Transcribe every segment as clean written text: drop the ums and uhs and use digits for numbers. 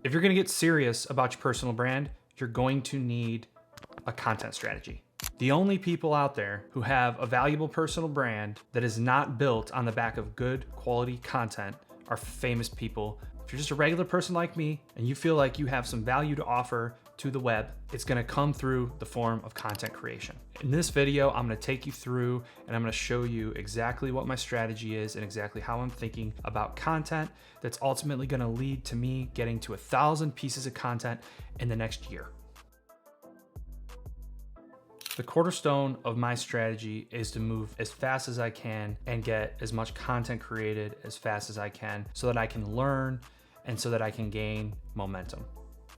If you're gonna get serious about your personal brand, you're going to need a content strategy. The only people out there who have a valuable personal brand that is not built on the back of good quality content are famous people. If you're just a regular person like me and you feel like you have some value to offer to the web, it's gonna come through the form of content creation. In this video, I'm gonna take you through and I'm gonna show you exactly what my strategy is and exactly how I'm thinking about content that's ultimately gonna lead to me getting to 1,000 pieces of content in the next year. The cornerstone of my strategy is to move as fast as I can and get as much content created as fast as I can so that I can learn and so that I can gain momentum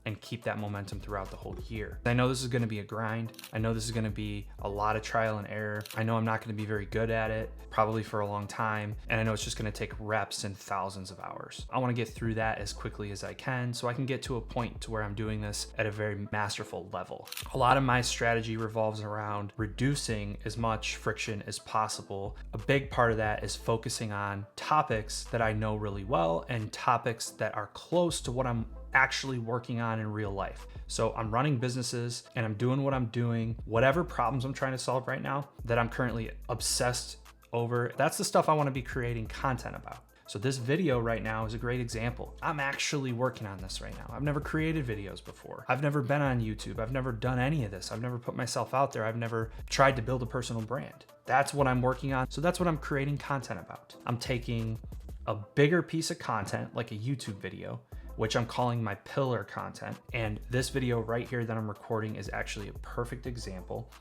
and keep that momentum throughout the whole year. I know this is gonna be a grind. I know this is gonna be a lot of trial and error. I know I'm not gonna be very good at it, probably for a long time. And I know it's just gonna take reps and thousands of hours. I wanna get through that as quickly as I can so I can get to a point to where I'm doing this at a very masterful level. A lot of my strategy revolves around reducing as much friction as possible. A big part of that is focusing on topics that I know really well and topics that are close to what I'm actually working on in real life. So I'm running businesses and I'm doing what I'm doing, whatever problems I'm trying to solve right now that I'm currently obsessed over, that's the stuff I want to be creating content about. So this video right now is a great example. I'm actually working on this right now. I've never created videos before. I've never been on YouTube. I've never done any of this. I've never put myself out there. I've never tried to build a personal brand. That's what I'm working on. So that's what I'm creating content about. I'm taking a bigger piece of content like a YouTube video, which I'm calling my pillar content. And this video right here that I'm recording is actually a perfect example.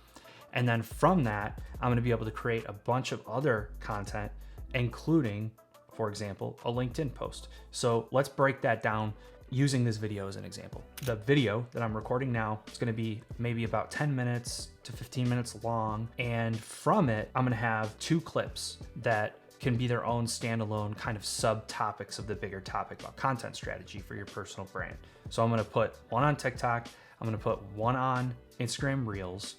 And then from that, I'm gonna be able to create a bunch of other content, including, for example, a LinkedIn post. So let's break that down using this video as an example. The video that I'm recording now is gonna be maybe about 10 minutes to 15 minutes long. And from it, I'm gonna have 2 clips that can be their own standalone kind of subtopics of the bigger topic about content strategy for your personal brand. So I'm gonna put one on TikTok, I'm gonna put one on Instagram Reels.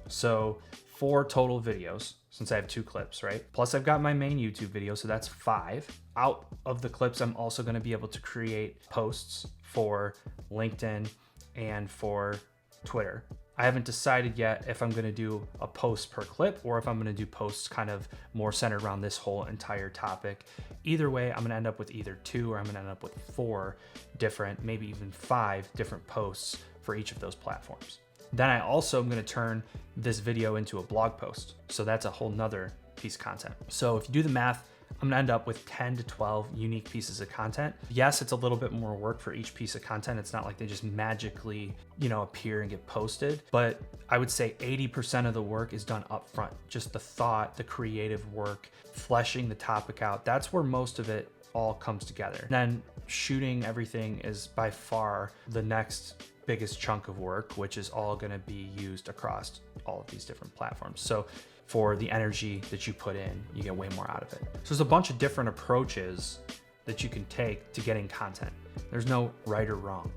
So 4 total videos since I have 2 clips, right? Plus I've got my main YouTube video, so that's 5. Out of the clips, I'm also gonna be able to create posts for LinkedIn and for Twitter. I haven't decided yet if I'm gonna do a post per clip or if I'm gonna do posts kind of more centered around this whole entire topic. Either way, I'm gonna end up with either 2 or I'm gonna end up with 4 different, maybe even 5 different posts for each of those platforms. Then I also am gonna turn this video into a blog post. So that's a whole nother piece of content. So if you do the math, I'm gonna end up with 10 to 12 unique pieces of content. Yes, it's a little bit more work for each piece of content. It's not like they just magically, appear and get posted, but I would say 80% of the work is done up front. Just the thought, the creative work, fleshing the topic out. That's where most of it all comes together. Then shooting everything is by far the next biggest chunk of work, which is all gonna be used across all of these different platforms. So for the energy that you put in, you get way more out of it. So there's a bunch of different approaches that you can take to getting content. There's no right or wrong.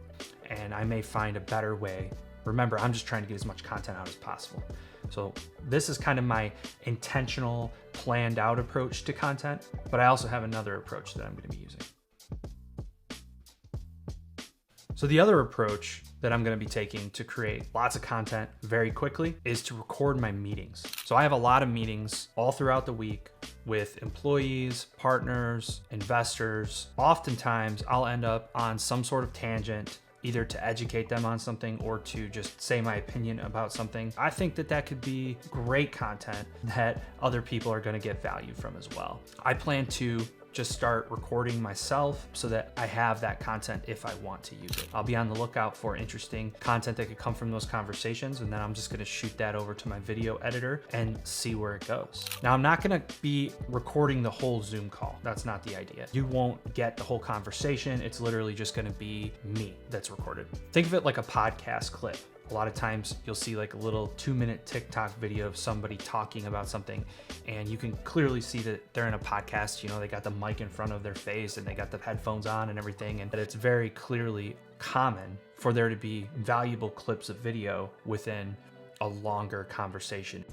And I may find a better way. Remember, I'm just trying to get as much content out as possible. So this is kind of my intentional, planned out approach to content, but I also have another approach that I'm gonna be using. So the other approach that I'm gonna be taking to create lots of content very quickly is to record my meetings. So I have a lot of meetings all throughout the week with employees, partners, investors. Oftentimes I'll end up on some sort of tangent, either to educate them on something or to just say my opinion about something. I think that that could be great content that other people are gonna get value from as well. I plan to just start recording myself so that I have that content if I want to use it. I'll be on the lookout for interesting content that could come from those conversations, and then I'm just gonna shoot that over to my video editor and see where it goes. Now, I'm not gonna be recording the whole Zoom call. That's not the idea. You won't get the whole conversation. It's literally just gonna be me that's recorded. Think of it like a podcast clip. A lot of times you'll see like a little 2-minute TikTok video of somebody talking about something, and you can clearly see that they're in a podcast. They got the mic in front of their face and they got the headphones on and everything, and that it's very clearly common for there to be valuable clips of video within a longer conversation.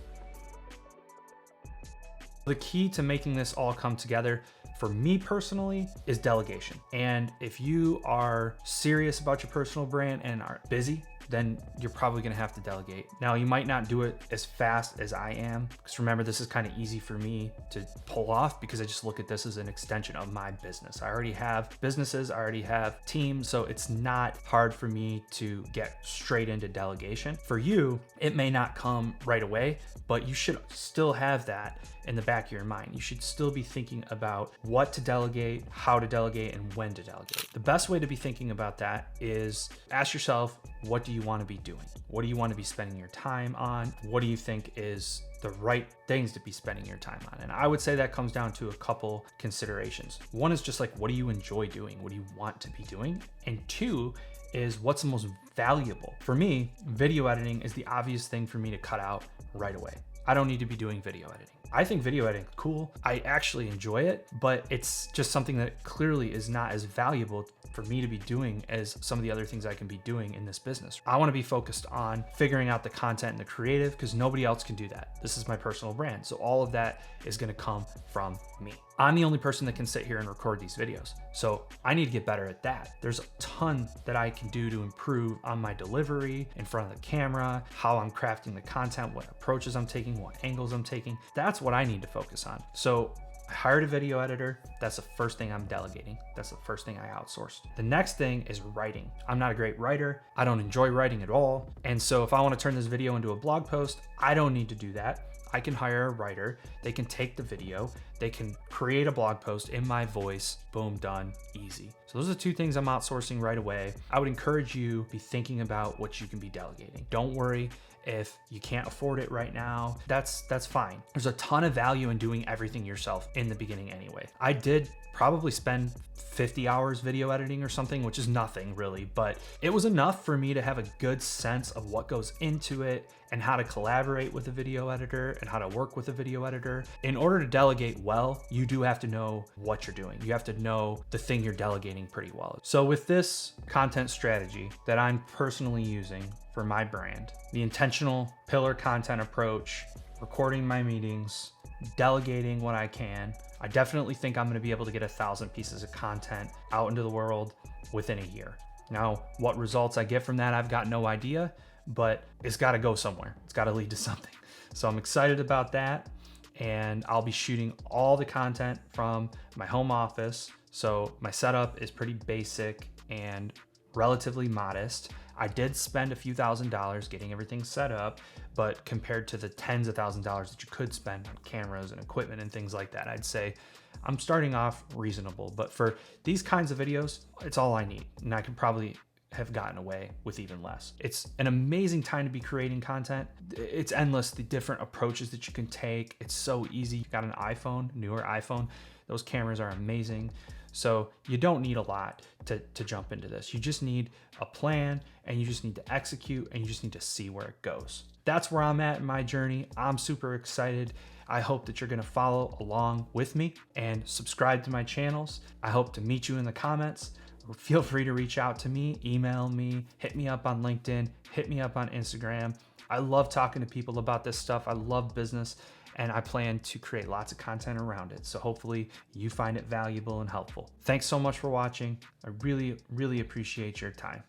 The key to making this all come together, for me personally is delegation. And if you are serious about your personal brand and are busy, then you're probably gonna have to delegate. Now, you might not do it as fast as I am, because remember, this is kind of easy for me to pull off because I just look at this as an extension of my business. I already have businesses, I already have teams, so it's not hard for me to get straight into delegation. For you, it may not come right away, but you should still have that in the back of your mind. You should still be thinking about what to delegate, how to delegate, and when to delegate. The best way to be thinking about that is ask yourself, what do you want to be doing? What do you want to be spending your time on? What do you think is the right things to be spending your time on? And I would say that comes down to a couple considerations. One is just like, what do you enjoy doing? What do you want to be doing? And two is, what's the most valuable? For me, video editing is the obvious thing for me to cut out right away. I don't need to be doing video editing. I think video editing is cool. I actually enjoy it, but it's just something that clearly is not as valuable for me to be doing as some of the other things I can be doing in this business. I want to be focused on figuring out the content and the creative, because nobody else can do that. This is my personal brand. So all of that is going to come from me. I'm the only person that can sit here and record these videos. So I need to get better at that. There's a ton that I can do to improve on my delivery in front of the camera, how I'm crafting the content, what approaches I'm taking, what angles I'm taking. That's what I need to focus on. So I hired a video editor. That's the first thing I'm delegating. That's the first thing I outsourced. The next thing is writing. I'm not a great writer. I don't enjoy writing at all. And so if I want to turn this video into a blog post, I don't need to do that. I can hire a writer. They can take the video. They can create a blog post in my voice. Boom, done, easy. So those are the two things I'm outsourcing right away. I would encourage you to be thinking about what you can be delegating. Don't worry if you can't afford it right now. That's fine. There's a ton of value in doing everything yourself in the beginning anyway. I did probably spend 50 hours video editing or something, which is nothing really, but it was enough for me to have a good sense of what goes into it and how to collaborate with a video editor and how to work with a video editor. In order to delegate well, you do have to know what you're doing. You have to know the thing you're delegating pretty well. So with this content strategy that I'm personally using for my brand, the intentional pillar content approach, recording my meetings, delegating what I can, I definitely think I'm going to be able to get 1,000 pieces of content out into the world within a year. Now, what results I get from that, I've got no idea, but it's got to go somewhere. It's got to lead to something. So I'm excited about that. And I'll be shooting all the content from my home office. So my setup is pretty basic and relatively modest. I did spend a few $1,000s getting everything set up, but compared to the tens of thousands of dollars that you could spend on cameras and equipment and things like that, I'd say I'm starting off reasonable. But for these kinds of videos, it's all I need. And I could probably have gotten away with even less. It's an amazing time to be creating content. It's endless, the different approaches that you can take. It's so easy. You got an iPhone, newer iPhone. Those cameras are amazing. So you don't need a lot to jump into this. You just need a plan, and you just need to execute, and you just need to see where it goes. That's where I'm at in my journey. I'm super excited. I hope that you're gonna follow along with me and subscribe to my channels. I hope to meet you in the comments. Feel free to reach out to me, email me, hit me up on LinkedIn, hit me up on Instagram. I love talking to people about this stuff. I love business, and I plan to create lots of content around it. So hopefully you find it valuable and helpful. Thanks so much for watching. I really, really appreciate your time.